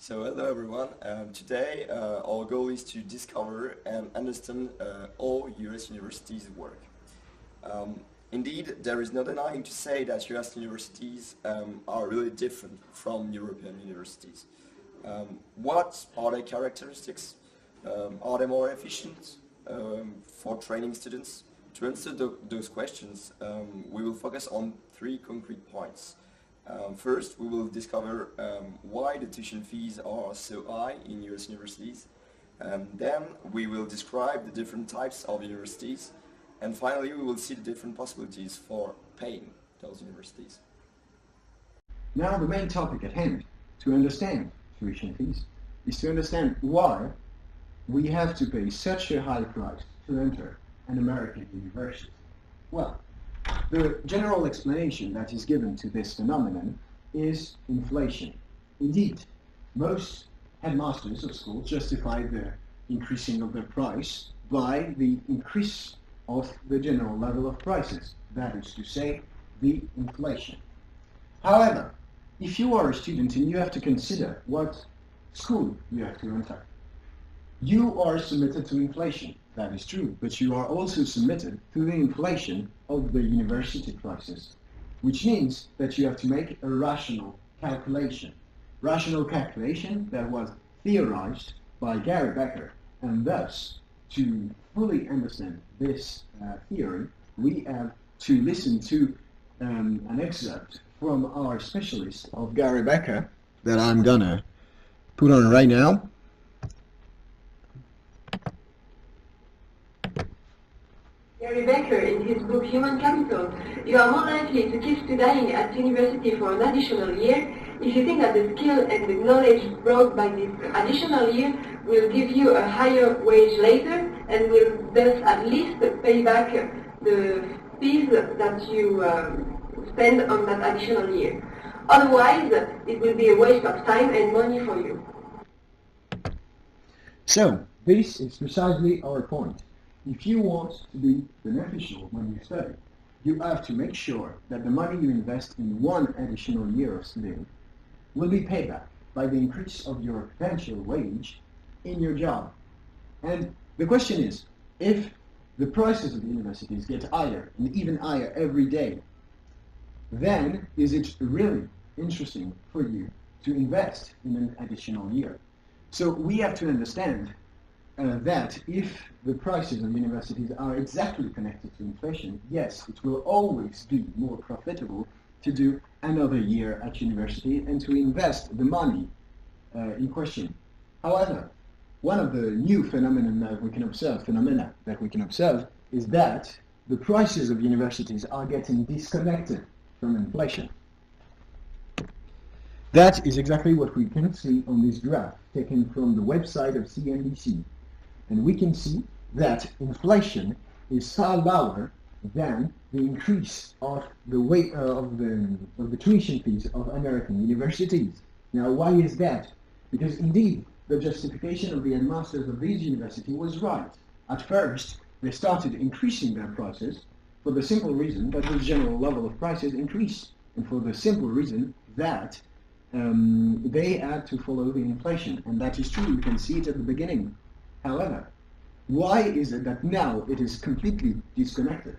So hello everyone. Today our goal is to discover and understand how US universities work. Um, Indeed, there is no denying to say that US universities are really different from European universities. What are their characteristics? Are they more efficient for training students? To answer those questions, we will focus on three concrete points. First, we will discover why the tuition fees are so high in US universities. Then we will describe the different types of universities. And finally, we will see the different possibilities for paying those universities. Now the main topic at hand, to understand tuition fees, is to understand why we have to pay such a high price to enter an American university. Well, the general explanation that is given to this phenomenon is inflation. Indeed, most headmasters of schools justify the increasing of the price by the increase of the general level of prices, that is to say, the inflation. However, if you are a student and you have to consider what school you have to enter, you are submitted to inflation, that is true, but you are also submitted to the inflation of the university prices, which means that you have to make a rational calculation. Rational calculation that was theorized by Gary Becker, and thus, to fully understand this theory, we have to listen to an excerpt from our specialist of Gary Becker that I'm gonna put on right now. Gary Becker, in his book Human Capital, you are more likely to keep studying at university for an additional year if you think that the skill and the knowledge brought by this additional year will give you a higher wage later and will thus at least pay back the fees that you spend on that additional year. Otherwise, it will be a waste of time and money for you. So, this is precisely our point. If you want to be beneficial when you study, you have to make sure that the money you invest in one additional year of studying will be paid back by the increase of your potential wage in your job. And the question is, if the prices of the universities get higher and even higher every day, then is it really interesting for you to invest in an additional year? So we have to understand that if the prices of universities are exactly connected to inflation, yes, it will always be more profitable to do another year at university and to invest the money in question. However, one of the new phenomena that we can observe is that the prices of universities are getting disconnected from inflation. That is exactly what we can see on this graph taken from the website of CNBC. And we can see that inflation is far lower than the increase of the weight of the tuition fees of American universities. Now, why is that? Because indeed, the justification of the headmasters of these universities was right. At first, they started increasing their prices for the simple reason that the general level of prices increased, and for the simple reason that they had to follow the inflation, and that is true. You can see it at the beginning. However, why is it that now it is completely disconnected?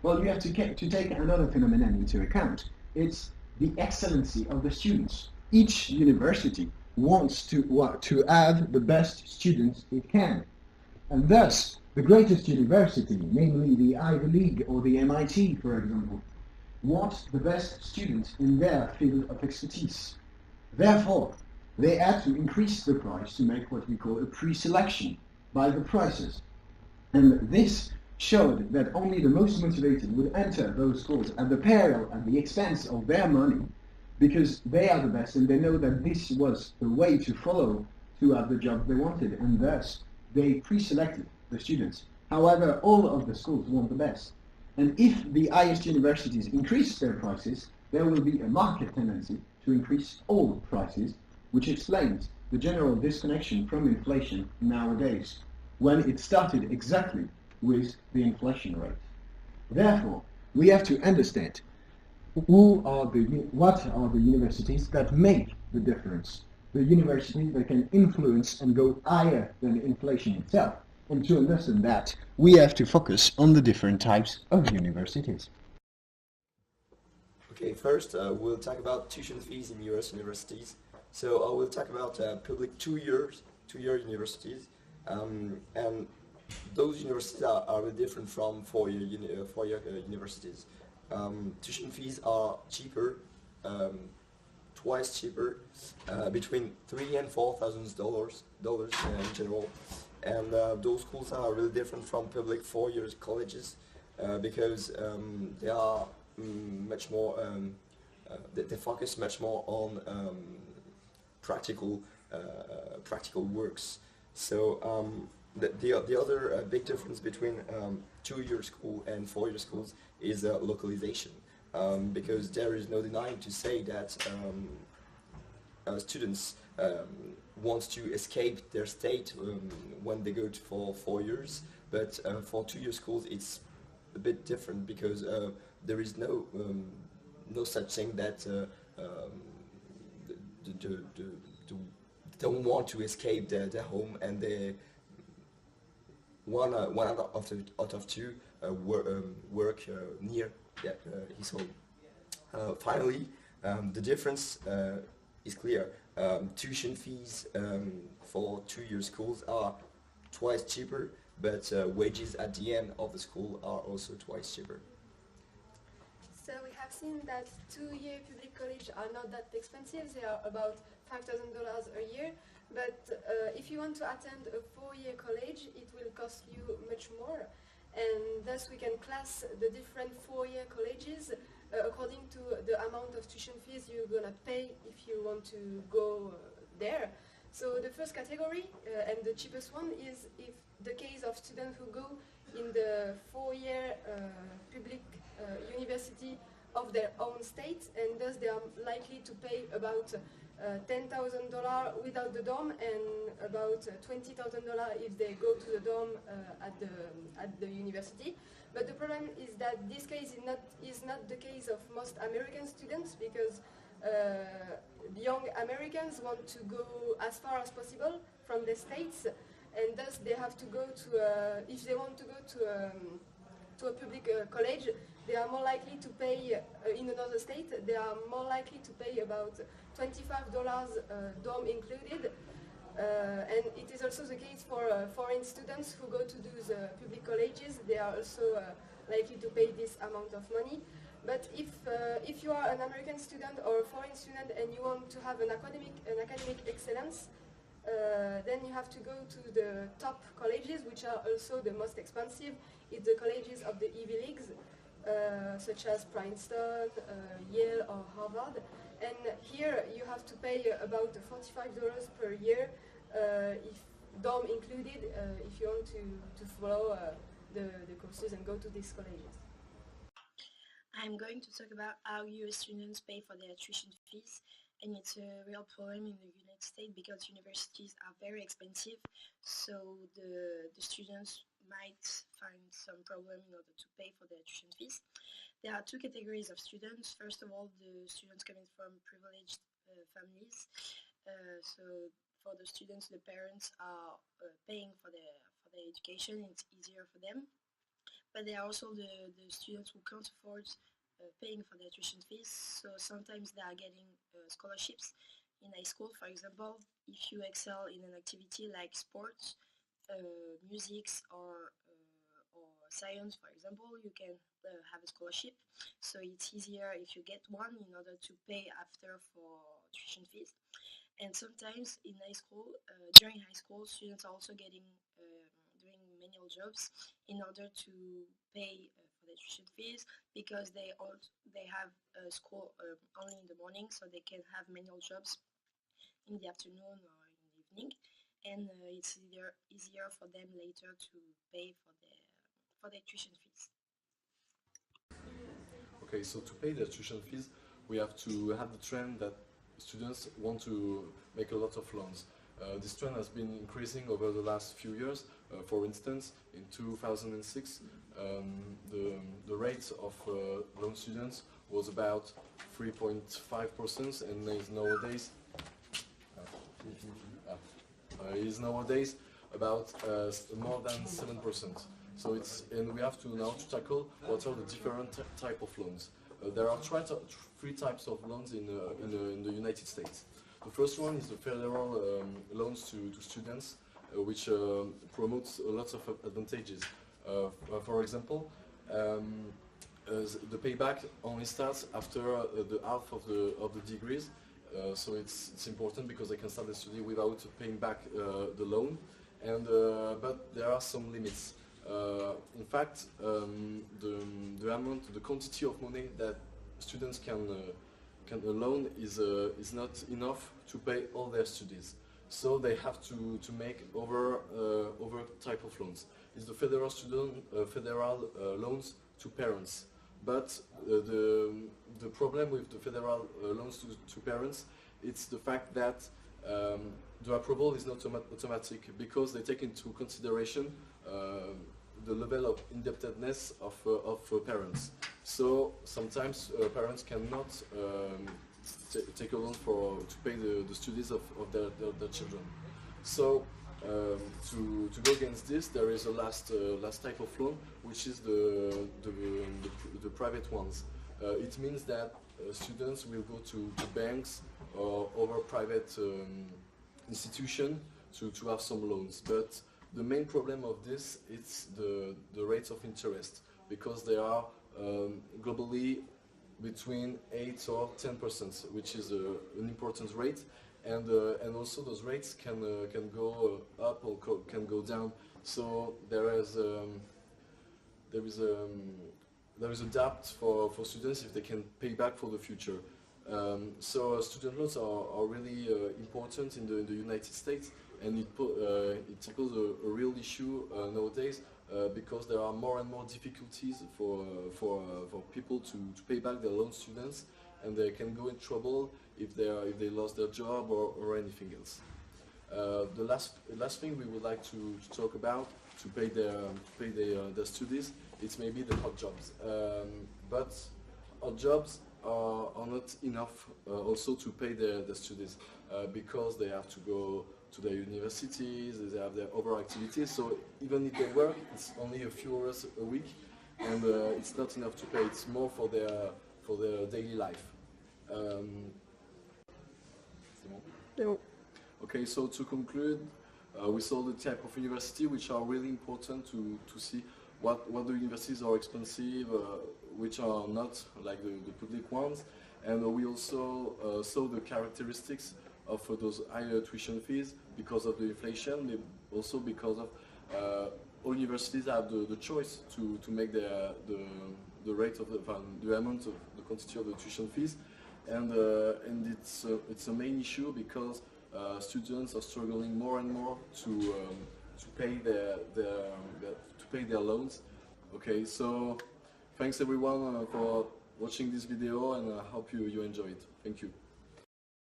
Well, you have to take another phenomenon into account. It's the excellency of the students. Each university wants to have the best students it can. And thus, the greatest university, namely the Ivy League or the MIT, for example, wants the best students in their field of expertise. Therefore, they had to increase the price to make what we call a pre-selection by the prices. And this showed that only the most motivated would enter those schools at the peril and the expense of their money, because they are the best and they know that this was the way to follow to have the job they wanted, and thus they pre-selected the students. However, all of the schools want the best. And if the highest universities increase their prices, there will be a market tendency to increase all prices, which explains the general disconnection from inflation nowadays, when it started exactly with the inflation rate. Therefore, we have to understand what are the universities that make the difference the university that can influence and go higher than inflation itself. And to understand that, we have to focus on the different types of universities. Okay, first we'll talk about tuition fees in US universities. So I will talk about public two-year universities, and those universities are really different from four-year universities. Tuition fees are cheaper, twice cheaper, between $3,000 and $4,000 in general. And those schools are really different from public four-year colleges because they are much more. They focus much more on practical works. So the other big difference between two-year school and four-year schools is localization, because there is no denying to say that students want to escape their state when they go for 4 years, but for two-year schools it's a bit different because there is no such thing that don't want to escape their home, and they one out of two work near his home. Finally, the difference is clear. Tuition fees for two-year schools are twice cheaper, but wages at the end of the school are also twice cheaper. So we have seen that two-year public college are not that expensive. They are about $5,000 a year. But if you want to attend a four-year college, it will cost you much more. And thus we can class the different four-year colleges according to the amount of tuition fees you're going to pay if you want to go there. So the first category and the cheapest one is if the case of students who go in the four-year public university of their own state, and thus they are likely to pay about $10,000 without the dorm and about $20,000 if they go to the dorm at the university. But the problem is that this case is not the case of most American students, because young Americans want to go as far as possible from the states, and thus they have to go to if they want to go to a public college, they are more likely to pay in another state. They are more likely to pay about $25 dorm included, and it is also the case for foreign students who go to those public colleges. They are also likely to pay this amount of money. But if you are an American student or a foreign student and you want to have an academic excellence, then you have to go to the top colleges, which are also the most expensive. It's the colleges of the Ivy Leagues, such as Princeton, Yale or Harvard. And here you have to pay about $45 per year, if dorm included, if you want to follow the courses and go to these colleges. I'm going to talk about how US students pay for their tuition fees, and it's a real problem in the United States because universities are very expensive, so the students might find some problem in order to pay for their tuition fees. There are two categories of students. First of all, the students coming from privileged families. So for the students, the parents are paying for their education. It's easier for them. But there are also the students who can't afford paying for their tuition fees. So sometimes they are getting scholarships in high school. For example, if you excel in an activity like sports, music, or science, for example, you can have a scholarship. So it's easier if you get one in order to pay after for tuition fees. And sometimes in high school, during high school, students are also getting doing manual jobs in order to pay for their tuition fees, because they have school only in the morning, so they can have manual jobs in the afternoon or in the evening, and it's easier for them later to pay for their tuition fees. Okay, so to pay their tuition fees, we have to have the trend that students want to make a lot of loans. This trend has been increasing over the last few years. For instance, in 2006, the rate of loan students was about 3.5%, and is nowadays is nowadays about more than 7%. So and we have to now to tackle what are the different type of loans. There are three types of loans in the United States. The first one is the federal loans to students, which promotes lots of advantages. For example, the payback only starts after the half of the degrees, so it's important because they can start the study without paying back the loan, and but there are some limits. In fact, the quantity of money that students can loan is not enough to pay all their studies. So they have to make other type of loans. It's the federal loans to parents. But the problem with the federal loans to parents, it's the fact that the approval is not automatic because they take into consideration the level of indebtedness of parents. So sometimes parents cannot take a loan to pay the studies of their children. So to go against this, there is a last type of loan, which is the private ones. It means that students will go to banks or other private institutions to have some loans. But the main problem of this is the rates of interest, because they are globally between 8 or 10%, which is an important rate, and also those rates can go up or can go down. So there is a debt for students if they can pay back for the future. So student loans are really important in the United States, and it tackles a real issue nowadays because there are more and more difficulties for people to pay back their loan students, and they can go in trouble if they lost their job or anything else. The last thing we would like to talk about to pay their studies, it's maybe the hot jobs. But hot jobs are not enough also to pay their studies because they have to go to their universities, they have their other activities, so even if they work, it's only a few hours a week, and it's not enough to pay. It's more for their daily life. Okay, so to conclude, we saw the type of university which are really important to see what the universities are expensive, which are not, like the public ones, and we also saw the characteristics of those higher tuition fees because of the inflation, also because of all universities have the choice to make the rate of the amount of the quantity of the tuition fees, and it's a main issue because students are struggling more and more to pay their loans. Okay, so thanks everyone for watching this video, and I hope you enjoy it. Thank you.